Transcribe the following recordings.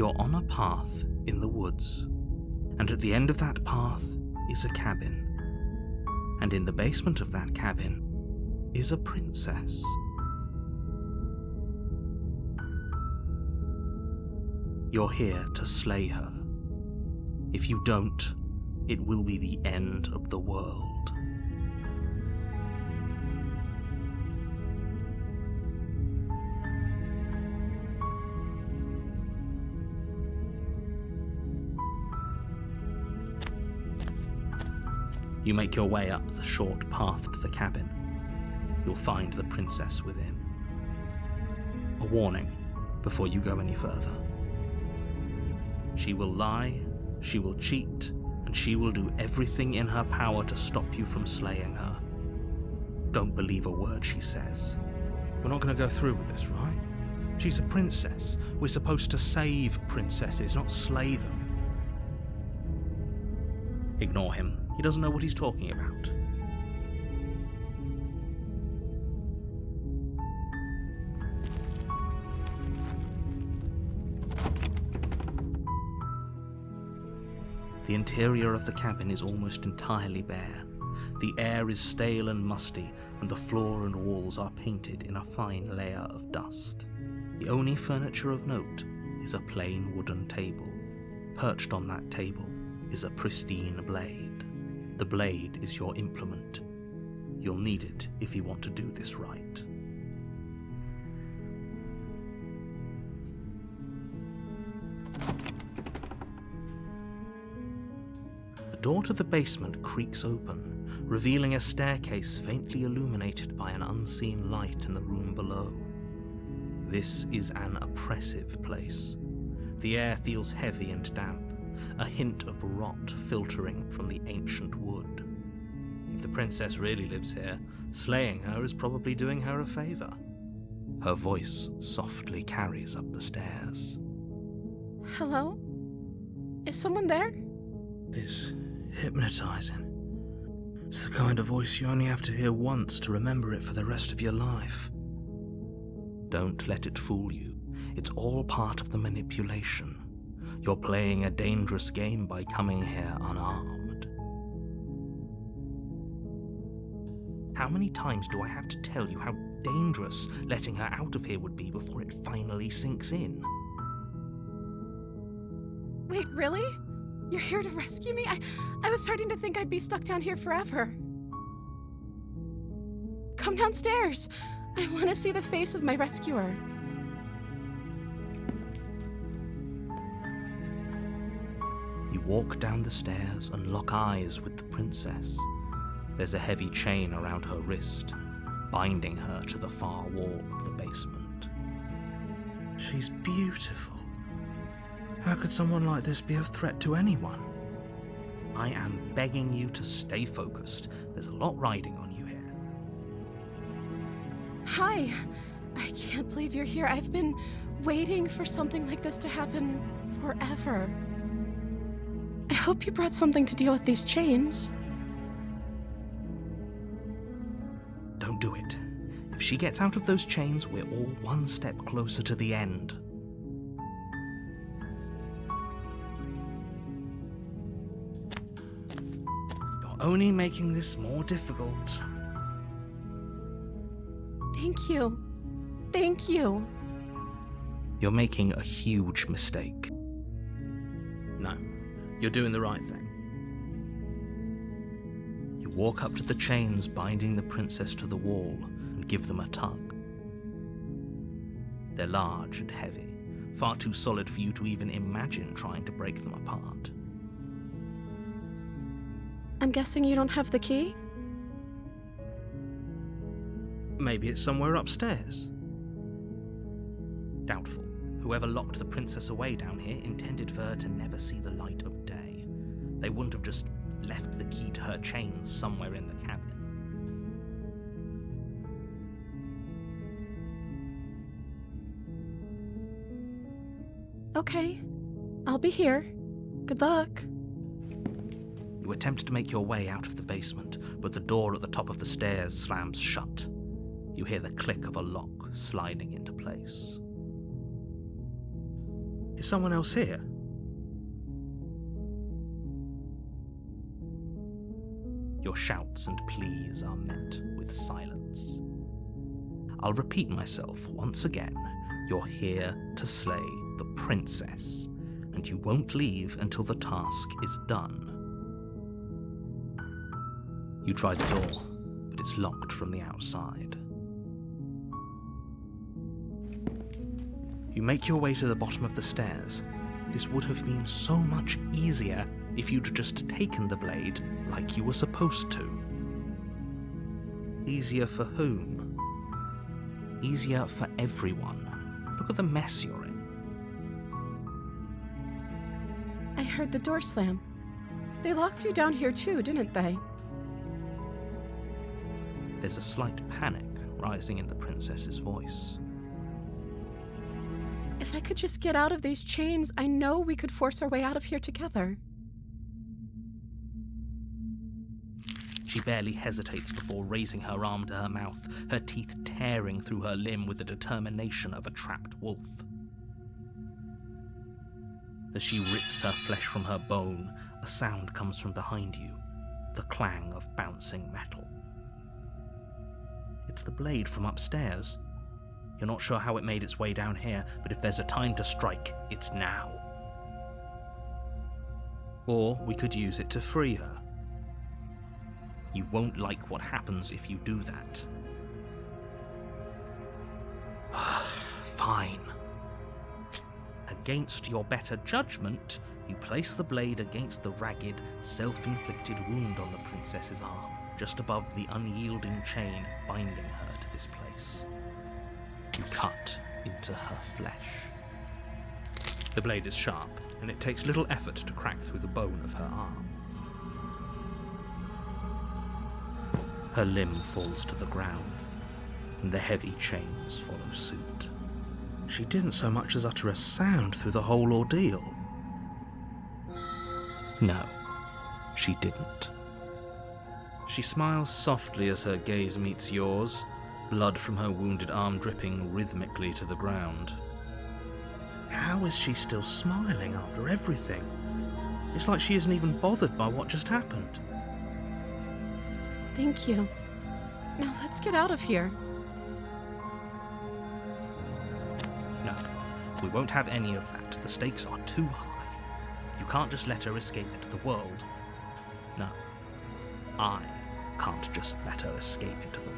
You're on a path in the woods, and at the end of that path is a cabin. And in the basement of that cabin is a princess. You're here to slay her. If you don't, it will be the end of the world. You make your way up the short path to the cabin. You'll find the princess within. A warning before you go any further. She will lie, she will cheat, and she will do everything in her power to stop you from slaying her. Don't believe a word she says. We're not going to go through with this, right? She's a princess. We're supposed to save princesses, not slay them. Ignore him. He doesn't know what he's talking about. The interior of the cabin is almost entirely bare. The air is stale and musty, and the floor and walls are painted in a fine layer of dust. The only furniture of note is a plain wooden table. Perched on that table is a pristine blade. The blade is your implement. You'll need it if you want to do this right. The door to the basement creaks open, revealing a staircase faintly illuminated by an unseen light in the room below. This is an oppressive place. The air feels heavy and damp, a hint of rot filtering from the ancient wood. If the princess really lives here, slaying her is probably doing her a favor. Her voice softly carries up the stairs. Hello? Is someone there? It's hypnotizing. It's the kind of voice you only have to hear once to remember it for the rest of your life. Don't let it fool you. It's all part of the manipulation. You're playing a dangerous game by coming here unarmed. How many times do I have to tell you how dangerous letting her out of here would be before it finally sinks in? Wait, really? You're here to rescue me? I was starting to think I'd be stuck down here forever. Come downstairs. I want to see the face of my rescuer. You walk down the stairs and lock eyes with the princess. There's a heavy chain around her wrist, binding her to the far wall of the basement. She's beautiful. How could someone like this be a threat to anyone? I am begging you to stay focused. There's a lot riding on you here. Hi. I can't believe you're here. I've been waiting for something like this to happen forever. I hope you brought something to deal with these chains. Don't do it. If she gets out of those chains, we're all one step closer to the end. You're only making this more difficult. Thank you. Thank you. You're making a huge mistake. No, you're doing the right thing. You walk up to the chains binding the princess to the wall and give them a tug. They're large and heavy, far too solid for you to even imagine trying to break them apart. I'm guessing you don't have the key? Maybe it's somewhere upstairs. Doubtful. Whoever locked the princess away down here intended for her to never see the light of day. They wouldn't have just left the key to her chains somewhere in the cabin. Okay. I'll be here. Good luck. You attempt to make your way out of the basement, but the door at the top of the stairs slams shut. You hear the click of a lock sliding into place. Is someone else here? Your shouts and pleas are met with silence. I'll repeat myself once again. You're here to slay the princess, and you won't leave until the task is done. You try the door, but it's locked from the outside. You make your way to the bottom of the stairs. This would have been so much easier if you'd just taken the blade like you were supposed to. Easier for whom? Easier for everyone. Look at the mess you're in. I heard the door slam. They locked you down here too, didn't they? There's a slight panic rising in the princess's voice. If I could just get out of these chains, I know we could force our way out of here together. She barely hesitates before raising her arm to her mouth, her teeth tearing through her limb with the determination of a trapped wolf. As she rips her flesh from her bone, a sound comes from behind you, the clang of bouncing metal. It's the blade from upstairs. You're not sure how it made its way down here, but if there's a time to strike, it's now. Or we could use it to free her. You won't like what happens if you do that. Fine. Against your better judgment, you place the blade against the ragged, self-inflicted wound on the princess's arm, just above the unyielding chain binding her to this place. You cut into her flesh. The blade is sharp, and it takes little effort to crack through the bone of her arm. Her limb falls to the ground, and the heavy chains follow suit. She didn't so much as utter a sound through the whole ordeal. No, she didn't. She smiles softly as her gaze meets yours, blood from her wounded arm dripping rhythmically to the ground. How is she still smiling after everything? It's like she isn't even bothered by what just happened. Thank you. Now let's get out of here. No, we won't have any of that. The stakes are too high. You can't just let her escape into the world. No, I can't just let her escape into the world.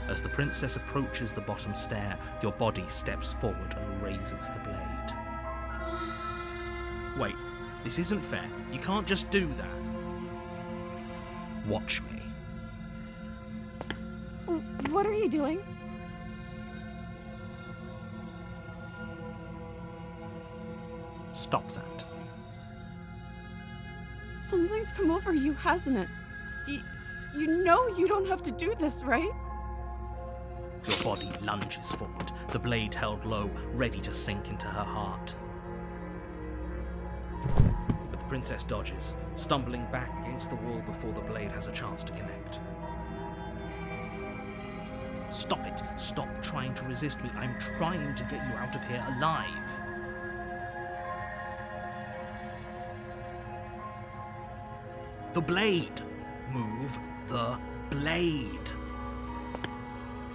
As the princess approaches the bottom stair, your body steps forward and raises the blade. Wait, this isn't fair. You can't just do that. Watch me. What are you doing? Stop that. Something's come over you, hasn't it? You know you don't have to do this, right? Your body lunges forward, the blade held low, ready to sink into her heart. But the princess dodges, stumbling back against the wall before the blade has a chance to connect. Stop it! Stop trying to resist me. I'm trying to get you out of here alive. The blade! Move the blade!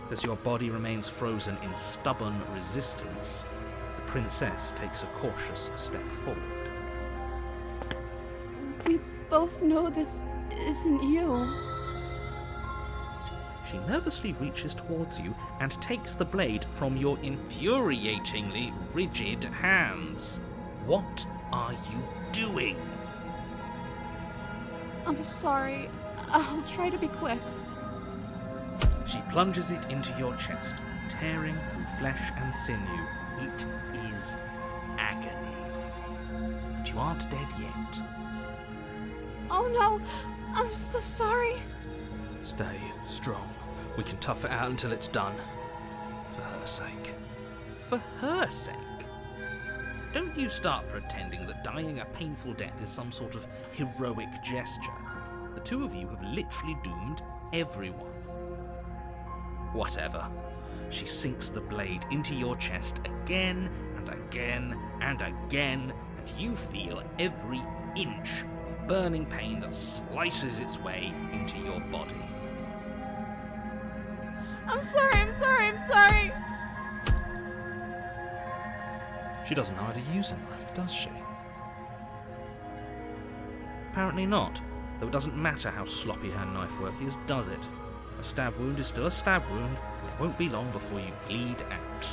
As your body remains frozen in stubborn resistance, the princess takes a cautious step forward. We both know this isn't you. She nervously reaches towards you and takes the blade from your infuriatingly rigid hands. What are you doing? I'm sorry. I'll try to be quick. She plunges it into your chest, tearing through flesh and sinew. It is agony. But you aren't dead yet. Oh no! I'm so sorry. Stay strong. We can tough it out until it's done. For her sake. For her sake? Don't you start pretending that dying a painful death is some sort of heroic gesture. The two of you have literally doomed everyone. Whatever. She sinks the blade into your chest again and and again and again, and you feel every inch of burning pain that slices its way into your body. I'm sorry. She doesn't know how to use a knife, does she? Apparently not, though it doesn't matter how sloppy her knife work is, does it? A stab wound is still a stab wound, and it won't be long before you bleed out.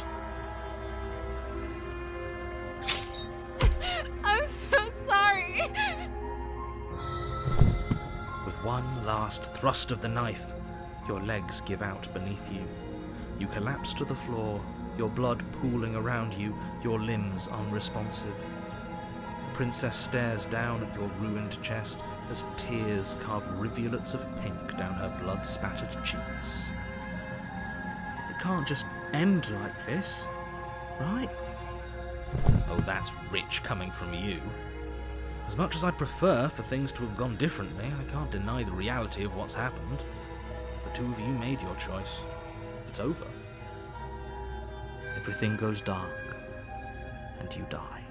I'm so sorry. With one last thrust of the knife, your legs give out beneath you. You collapse to the floor, your blood pooling around you, your limbs unresponsive. The princess stares down at your ruined chest as tears carve rivulets of pink down her blood-spattered cheeks. It can't just end like this, right? Oh, that's rich coming from you. As much as I'd prefer for things to have gone differently, I can't deny the reality of what's happened. The two of you made your choice. It's over. Everything goes dark, and you die.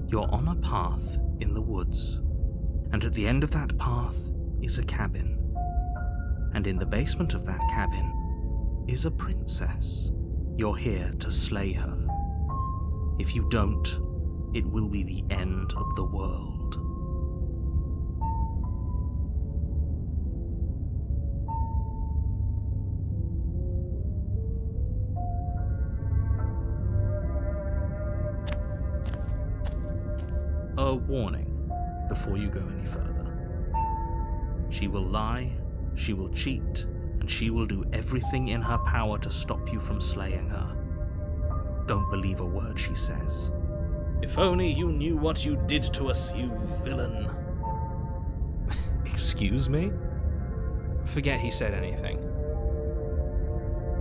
You're on a path in the woods, and at the end of that path is a cabin. And in the basement of that cabin is a princess. You're here to slay her. If you don't, it will be the end of the world. A warning before you go any further. She will lie, she will cheat, and she will do everything in her power to stop you from slaying her. Don't believe a word she says. If only you knew what you did to us, you villain. Excuse me? Forget he said anything.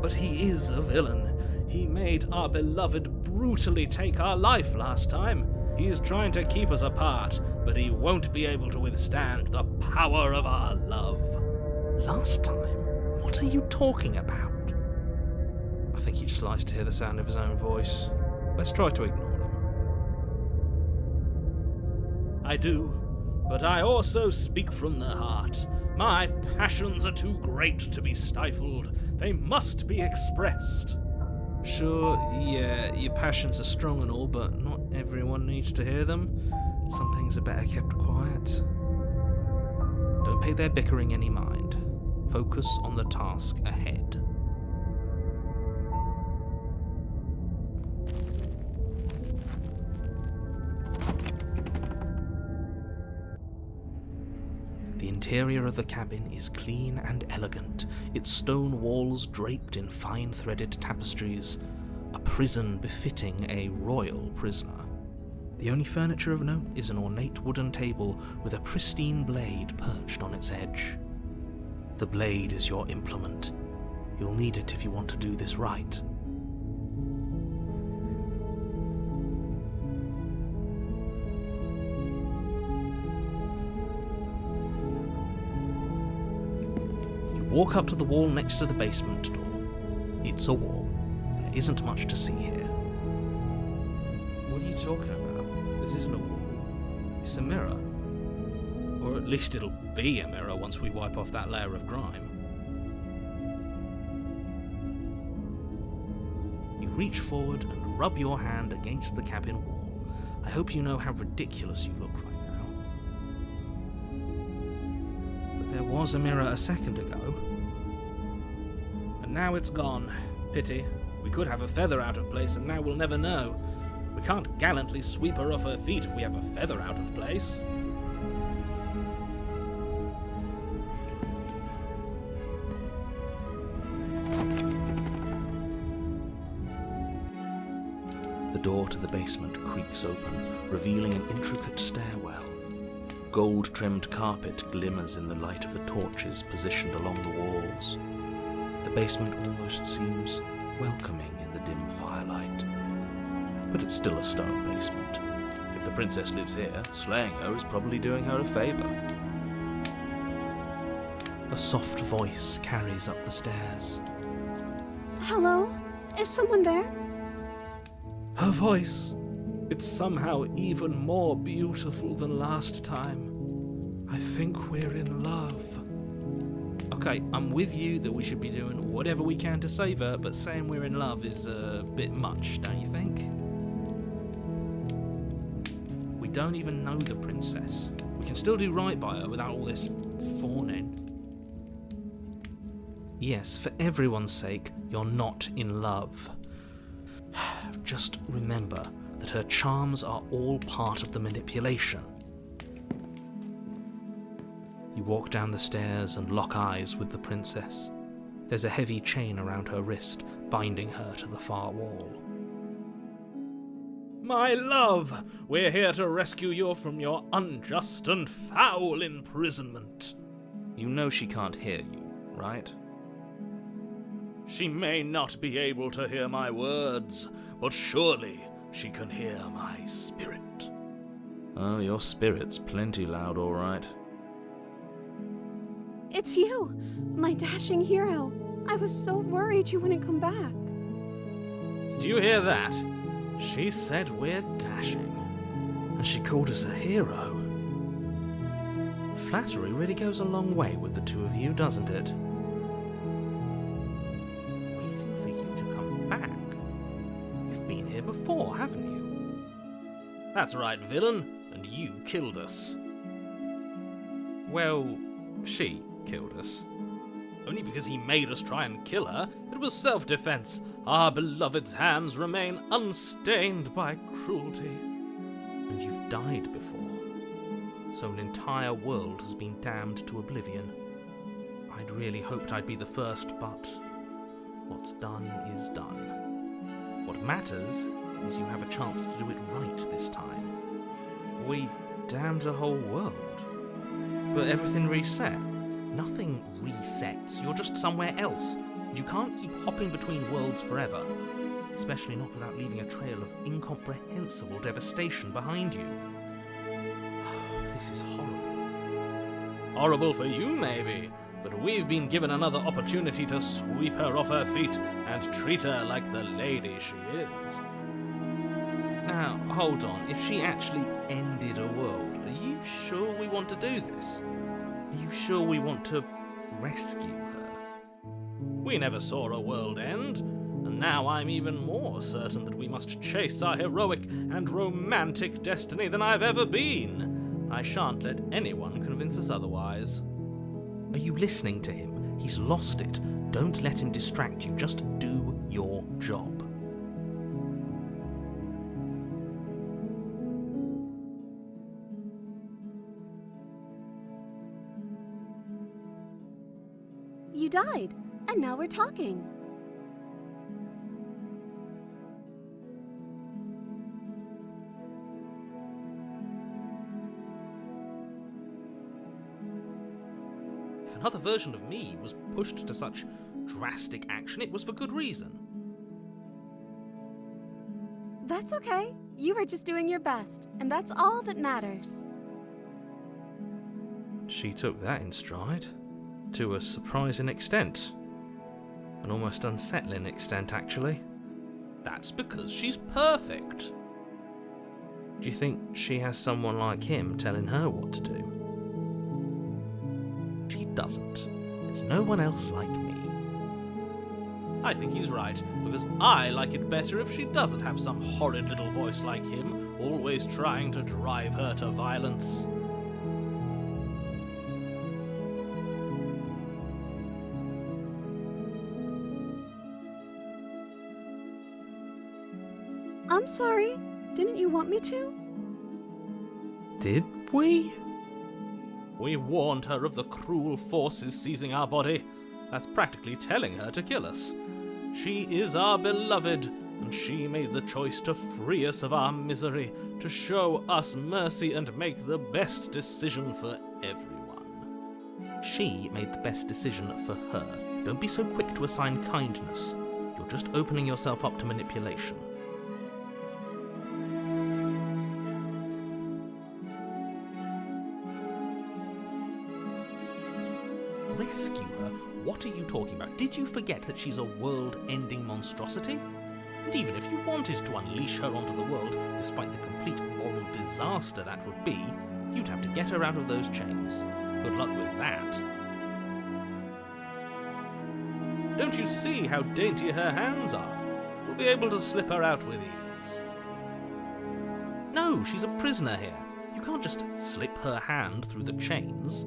But he is a villain. He made our beloved brutally take our life last time. He's trying to keep us apart, but he won't be able to withstand the power of our love. Last time? What are you talking about? I think he just likes to hear the sound of his own voice. Let's try to ignore him. I do, but I also speak from the heart. My passions are too great to be stifled. They must be expressed. Sure, yeah, your passions are strong and all, but not everyone needs to hear them. Some things are better kept quiet. Don't pay their bickering any mind. Focus on the task ahead. The interior of the cabin is clean and elegant, its stone walls draped in fine-threaded tapestries, a prison befitting a royal prisoner. The only furniture of note is an ornate wooden table with a pristine blade perched on its edge. The blade is your implement. You'll need it if you want to do this right. Walk up to the wall next to the basement door. It's a wall. There isn't much to see here. What are you talking about? This isn't a wall. It's a mirror. Or at least it'll be a mirror once we wipe off that layer of grime. You reach forward and rub your hand against the cabin wall. I hope you know how ridiculous you look right now. But there was a mirror a second ago. And now it's gone. Pity. We could have a feather out of place and now we'll never know. We can't gallantly sweep her off her feet if we have a feather out of place. The door to the basement creaks open, revealing an intricate stairwell. Gold-trimmed carpet glimmers in the light of the torches positioned along the walls. The basement almost seems welcoming in the dim firelight. But it's still a stone basement. If the princess lives here, slaying her is probably doing her a favor. A soft voice carries up the stairs. Hello? Is someone there? Her voice, it's somehow even more beautiful than last time. I think we're in love. Okay, I'm with you that we should be doing whatever we can to save her, but saying we're in love is a bit much, don't you think? We don't even know the princess. We can still do right by her without all this fawning. Yes, for everyone's sake, you're not in love. Just remember that her charms are all part of the manipulation. You walk down the stairs and lock eyes with the princess. There's a heavy chain around her wrist, binding her to the far wall. My love, we're here to rescue you from your unjust and foul imprisonment. You know she can't hear you, right? She may not be able to hear my words, but surely she can hear my spirit. Oh, your spirit's plenty loud, all right. It's you, my dashing hero. I was so worried you wouldn't come back. Did you hear that? She said we're dashing, and she called us a hero. Flattery really goes a long way with the two of you, doesn't it? Waiting for you to come back. You've been here before, haven't you? That's right, villain, and you killed us. Well, she killed us. Only because he made us try and kill her. It was self-defense. Our beloved's hands remain unstained by cruelty. And you've died before. So an entire world has been damned to oblivion. I'd really hoped I'd be the first, but what's done is done. What matters is you have a chance to do it right this time. We damned a whole world. But everything reset. Nothing resets. You're just somewhere else. You can't keep hopping between worlds forever. Especially not without leaving a trail of incomprehensible devastation behind you. This is horrible. Horrible for you, maybe. But we've been given another opportunity to sweep her off her feet and treat her like the lady she is. Now, hold on. If she actually ended a world, are you sure we want to do this? Are you sure we want to rescue her? We never saw a world end, and now I'm even more certain that we must chase our heroic and romantic destiny than I've ever been. I shan't let anyone convince us otherwise. Are you listening to him? He's lost it. Don't let him distract you. Just do your job. You died, and now we're talking. If another version of me was pushed to such drastic action, it was for good reason. That's okay. You were just doing your best, and that's all that matters. She took that in stride. To a surprising extent. An almost unsettling extent, actually. That's because she's perfect. Do you think she has someone like him telling her what to do? She doesn't. There's no one else like me. I think he's right, because I like it better if she doesn't have some horrid little voice like him, always trying to drive her to violence. I'm sorry. Didn't you want me to? Did we? We warned her of the cruel forces seizing our body. That's practically telling her to kill us. She is our beloved, and she made the choice to free us of our misery, to show us mercy and make the best decision for everyone. She made the best decision for her. Don't be so quick to assign kindness. You're just opening yourself up to manipulation. rescue her? What are you talking about? Did you forget that she's a world-ending monstrosity? And even if you wanted to unleash her onto the world, despite the complete moral disaster that would be, you'd have to get her out of those chains. Good luck with that. Don't you see how dainty her hands are? We'll be able to slip her out with ease. No, she's a prisoner here. You can't just slip her hand through the chains.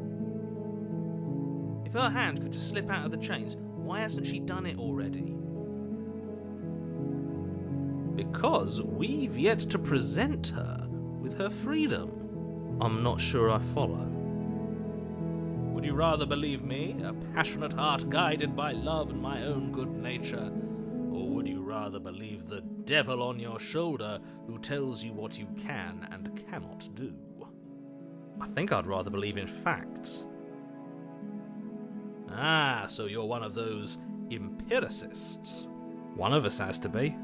If her hand could just slip out of the chains, why hasn't she done it already? Because we've yet to present her with her freedom. I'm not sure I follow. Would you rather believe me, a passionate heart guided by love and my own good nature, or would you rather believe the devil on your shoulder who tells you what you can and cannot do? I think I'd rather believe in facts. Ah, so you're one of those empiricists. One of us has to be.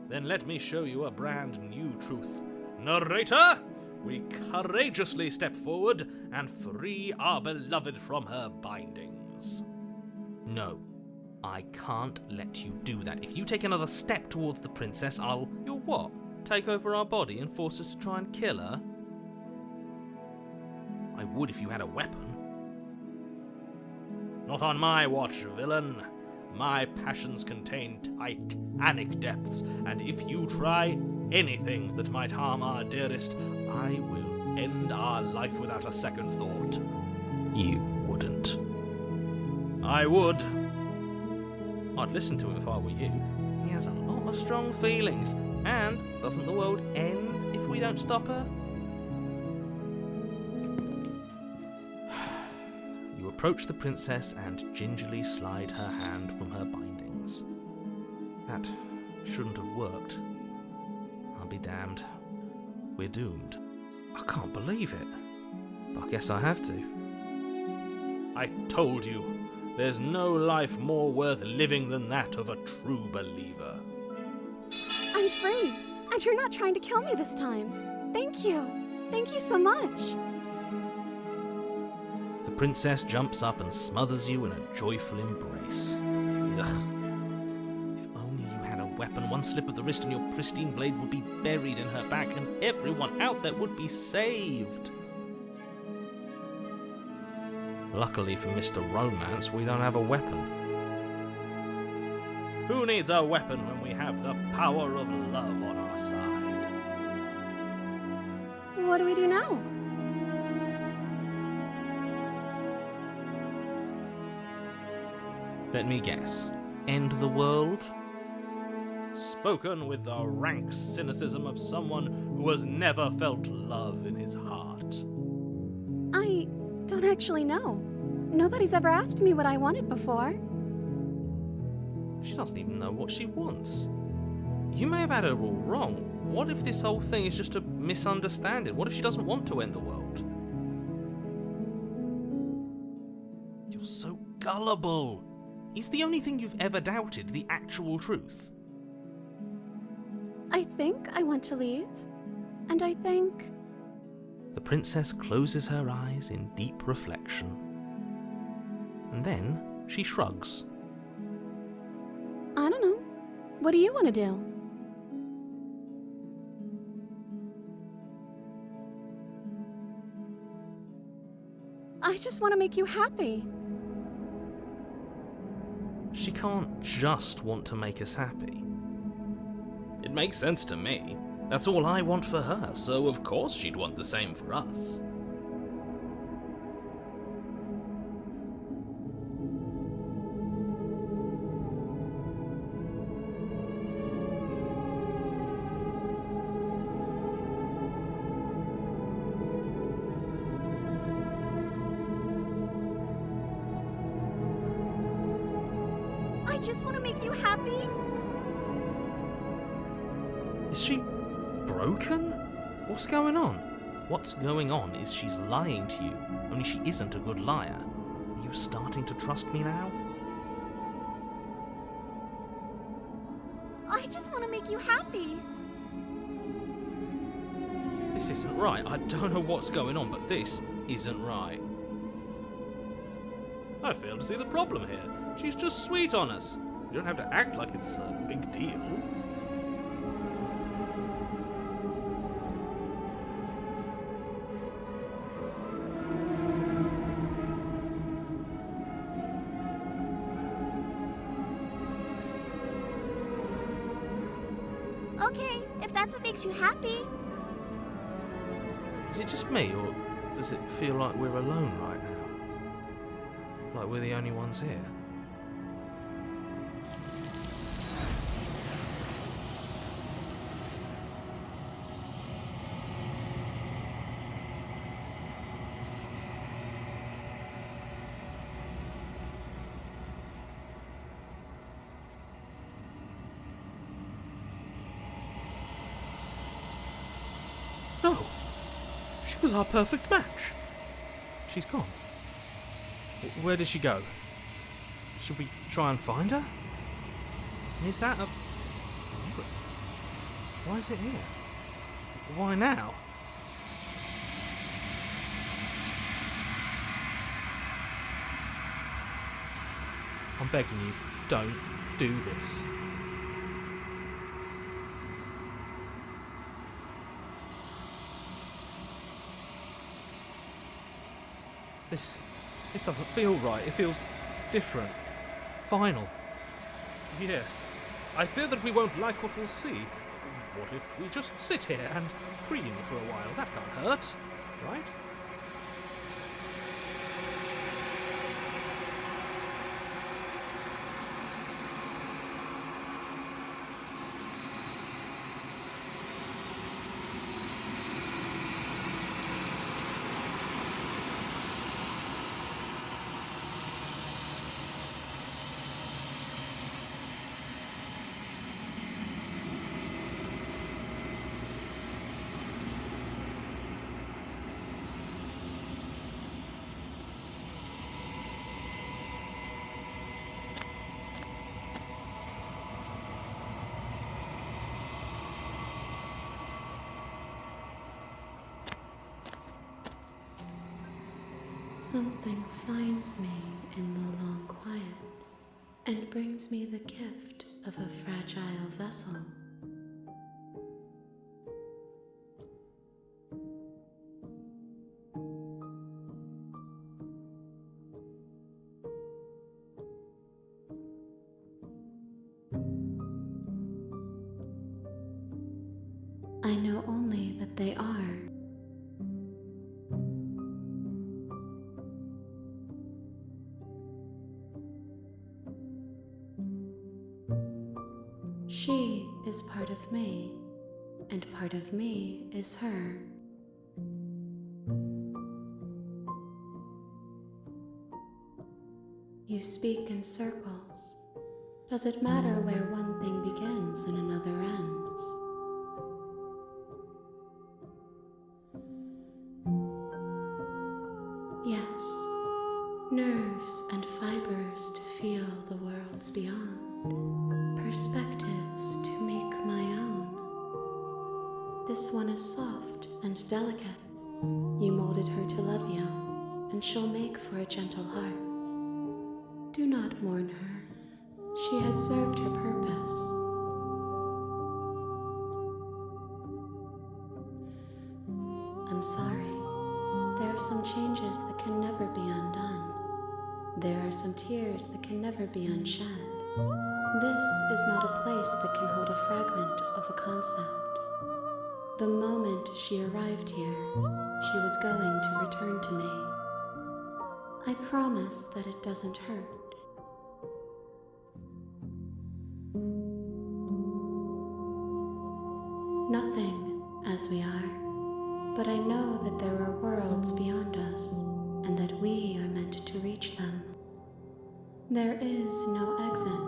Then let me show you a brand new truth. Narrator, we courageously step forward and free our beloved from her bindings. No, I can't let you do that. If you take another step towards the princess, You'll what? Take over our body and force us to try and kill her? I would if you had a weapon. Not on my watch, villain. My passions contain titanic depths, and if you try anything that might harm our dearest, I will end our life without a second thought. You wouldn't. I would. I'd listen to him if I were you. He has a lot of strong feelings, and doesn't the world end if we don't stop her? You approach the princess and gingerly slide her hand from her bindings. That shouldn't have worked. I'll be damned. We're doomed. I can't believe it. But I guess I have to. I told you, there's no life more worth living than that of a true believer. I'm free, and you're not trying to kill me this time. Thank you. Thank you so much. The princess jumps up and smothers you in a joyful embrace. Ugh. If only you had a weapon, one slip of the wrist and your pristine blade would be buried in her back, and everyone out there would be saved. Luckily for Mr. Romance, we don't have a weapon. Who needs a weapon when we have the power of love on our side? What do we do now? Let me guess. End the world? Spoken with the rank cynicism of someone who has never felt love in his heart. I don't actually know. Nobody's ever asked me what I wanted before. She doesn't even know what she wants. You may have had her all wrong. What if this whole thing is just a misunderstanding? What if she doesn't want to end the world? You're so gullible. Is the only thing you've ever doubted the actual truth? I think I want to leave. And I think... The princess closes her eyes in deep reflection. And then she shrugs. I don't know. What do you want to do? I just want to make you happy. She can't just want to make us happy. It makes sense to me. That's all I want for her, so of course she'd want the same for us. I just want to make you happy. Is she broken? What's going on? What's going on is she's lying to you, only she isn't a good liar. Are you starting to trust me now? I just want to make you happy. This isn't right. I don't know what's going on, but this isn't right. I fail to see the problem here. She's just sweet on us. You don't have to act like it's a big deal. Okay, if that's what makes you happy. Is it just me, or does it feel like we're alone right now? Like we're the only ones here? No! She was our perfect match. She's gone. Where did she go? Should we try and find her? Is that a... Why is it here? Why now? I'm begging you, don't do this. This doesn't feel right. It feels different. Final. Yes. I fear that we won't like what we'll see. What if we just sit here and preen for a while? That can't hurt, right? Something finds me in the long quiet and brings me the gift of a fragile vessel. I know only that they are. She is part of me, and part of me is her. You speak in circles. Does it matter where one thing begins and another ends? Yes, nerves and fibers to feel the worlds beyond. Perspectives to make my own. This one is soft and delicate. You molded her to love you, and she'll make for a gentle heart. Do not mourn her. She has served her purpose. I'm sorry. There are some changes that can never be undone. There are some tears that can never be unshed. This is not a place that can hold a fragment of a concept. The moment she arrived here, she was going to return to me. I promise that it doesn't hurt. Nothing, as we are, but I know that there are worlds beyond us, and that we are meant to reach them. There is no exit,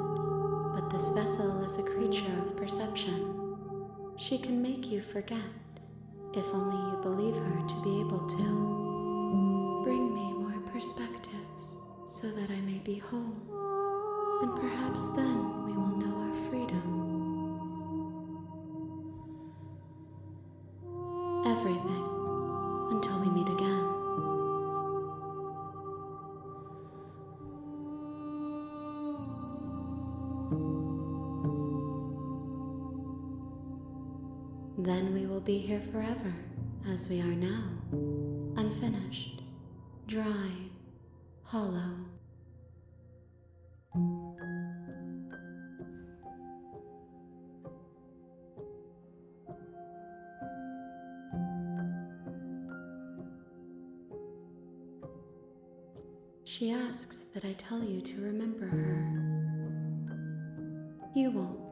but this vessel is a creature of perception. She can make you forget, if only you believe her to be able to. Bring me more perspectives, so that I may be whole, and perhaps then we will know our freedom. Everything, until we meet again. Then we will be here forever, as we are now, unfinished, dry, hollow. She asks that I tell you to remember her. You won't.